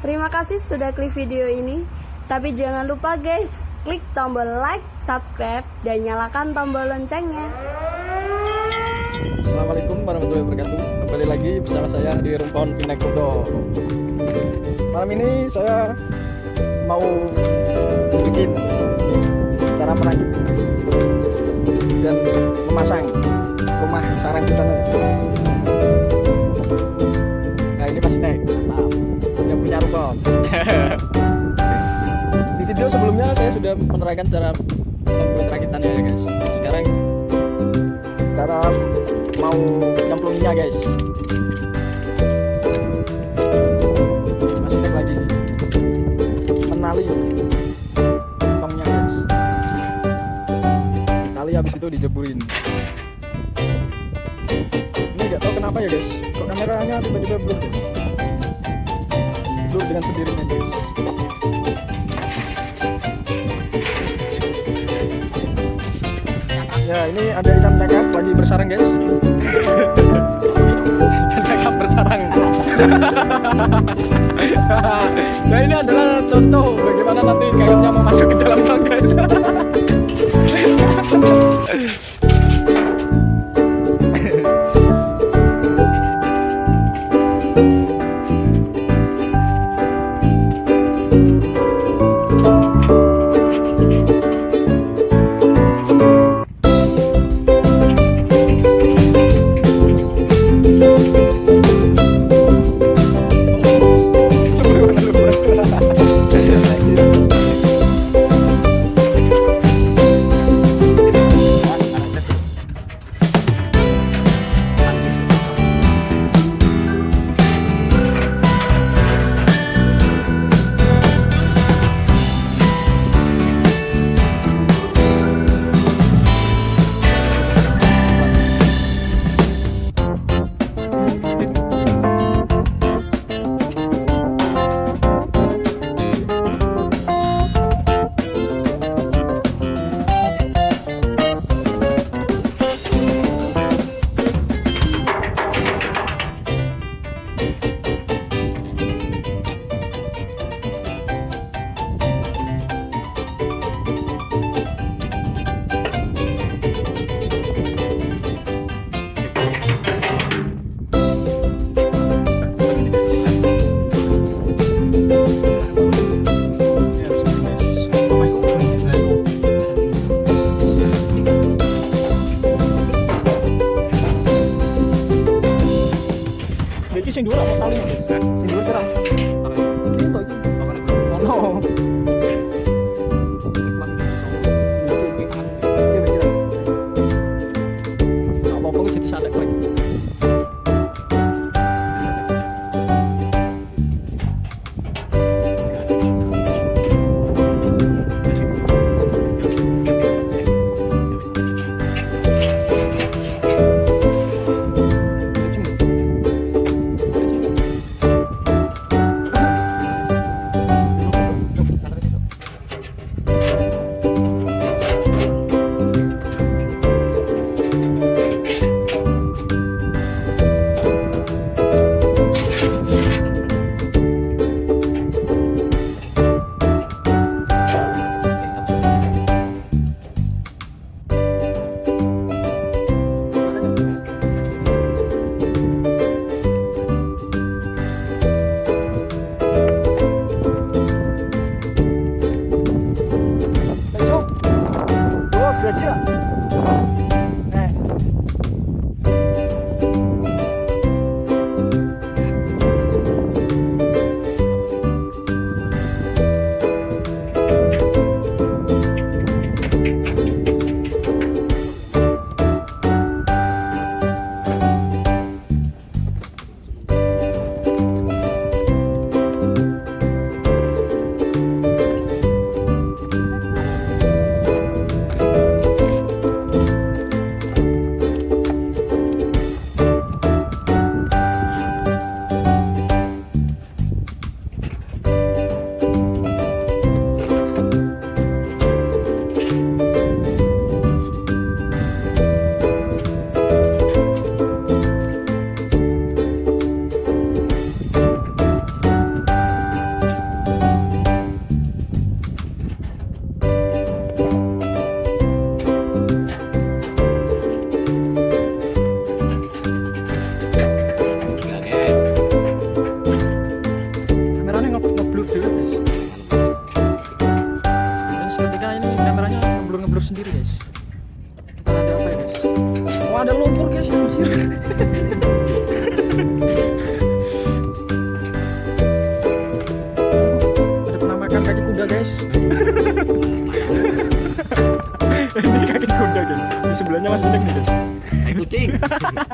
Terima kasih sudah klik video ini. Tapi jangan lupa guys, klik tombol like, subscribe, dan nyalakan tombol loncengnya. Assalamualaikum warahmatullahi wabarakatuh. Kembali lagi bersama saya di Rumpon Pinek Kudo. Malam ini saya mau bikin cara merakit dan memasang rumah sarang kita. Nah ini Mas Nek, yang punya Rumpon. Di video sebelumnya saya sudah menerangkan cara membuat rakitannya ya guys. Sekarang cara mau nyemplunginya guys. Masih tek lagi nih, menali tongnya guys. Tali habis itu dijeburin. Ini nggak tahu kenapa ya guys, kok kameranya tiba-tiba blur guys. Blur dengan sendirinya guys. Ya ini ada ikan tangkap lagi bersarang guys. Ikan tangkap bersarang. Nah ini adalah contoh bagaimana nanti kakapnya mau masuk ke dalam tong guys.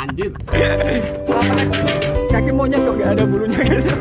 Anjir. Apa nih? Kaki monyet kok nggak ada bulunya gitu.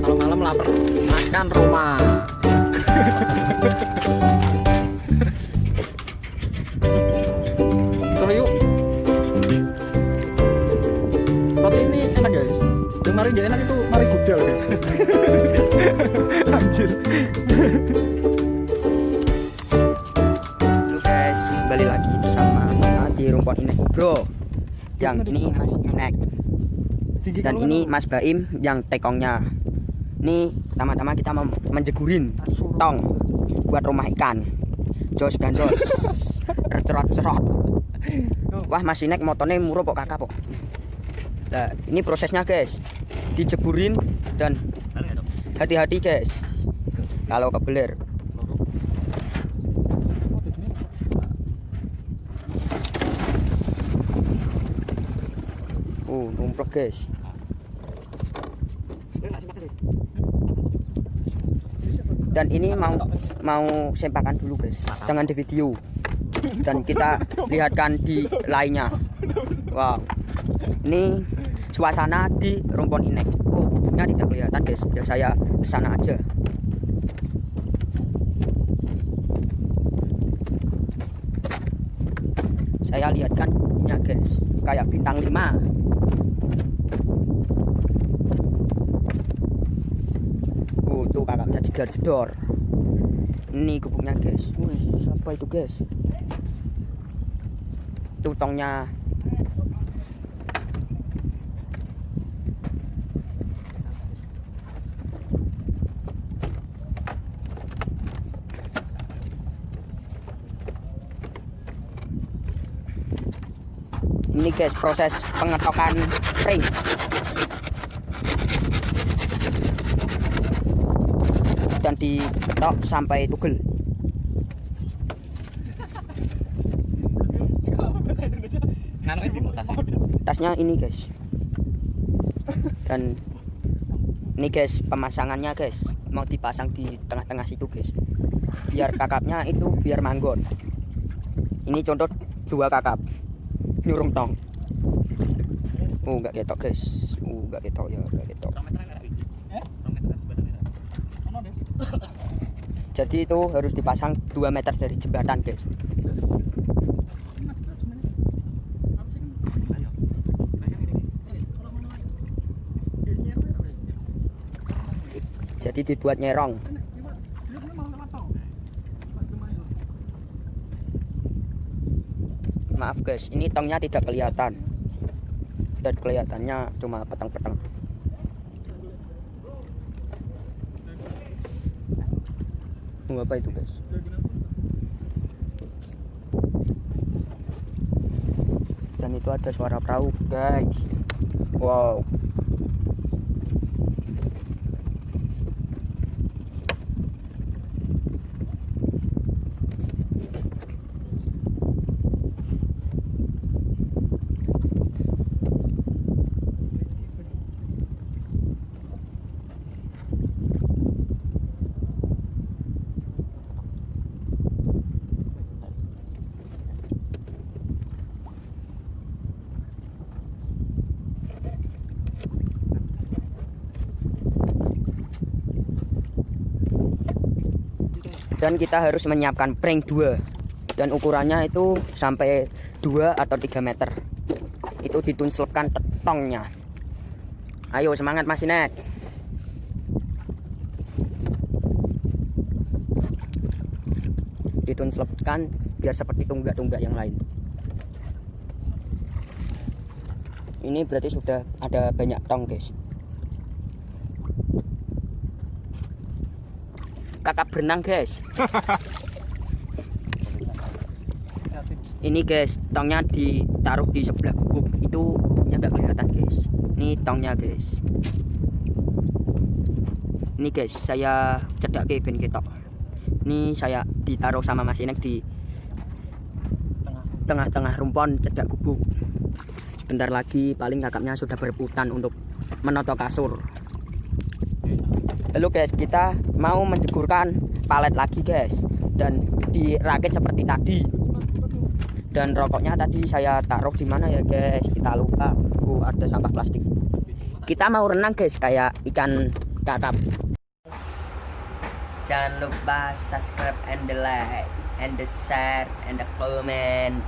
Malam-malam lapar makan rumah. Coba yuk. Roti ini enak guys. Yang mari gak enak itu mari gudel guys. Anjir. Halo guys, kembali lagi bersama di Rumpon Inek Bro. Yang ini Mas Inek dan ini Mas Baim yang tekongnya. Nih pertama-tama kita mau menjegurin tong buat rumah ikan. Jos dan jos. Cerot-cerot. Wah Mas Inek motornya murah kok kakak kok. Nah ini prosesnya guys. Dijeburin dan hati-hati guys kalau kebeler. Numplok guys. Dan ini mau sempakan dulu guys, jangan di video. Dan kita lihatkan di lainnya. Wow, ini suasana di Rumpon Inek. Oh, ini tidak kelihatan guys, biar saya kesana aja. Saya lihatkan kubuknya guys, kayak bintang 5. Tuh kakaknya jedor. Ini gubuknya guys. Wih, apa itu guys? Tutongnya. Ini guys proses pengetokan ring. Dan diketok sampai tugel. Tasnya ini guys. Dan ini guys pemasangannya guys, mau dipasang di tengah-tengah situ guys. Biar kakapnya itu biar manggon. Ini contoh 2 kakap nyurung tong. Enggak ketok guys. Enggak ketok ya, enggak ketok. Jadi itu harus dipasang 2 meter dari jembatan guys. Jadi dibuat nyerong. Maaf guys, ini tongnya tidak kelihatan. Dan kelihatannya cuma petang-petang. Apa itu guys? Dan itu ada suara perahu guys. Wow. Dan kita harus menyiapkan prank 2. Dan ukurannya itu sampai 2 atau 3 meter. Itu ditunselkan tongnya. Ayo semangat Mas Inek. Ditunselkan biar seperti tunggak-tunggak yang lain. Ini berarti sudah ada banyak tong, guys. Kakak berenang, guys. Ini guys, tongnya ditaruh di sebelah gubuk. Itu gubuknya nggak kelihatan, guys. Ini tongnya, guys. Ini guys, saya cedak ke ben ketok. Ini saya ditaruh sama Mas Inek di tengah-tengah rumpon cedak gubuk. Sebentar lagi paling kakaknya sudah berebutan untuk menotok kasur. Lalu guys, kita mau menjegurkan palet lagi, guys, dan dirakit seperti tadi. Dan rokoknya tadi saya taruh di mana ya, guys? Kita lupa. Ada sampah plastik. Kita mau renang, guys, kayak ikan kakap. Jangan lupa subscribe and the like and the share and the comment.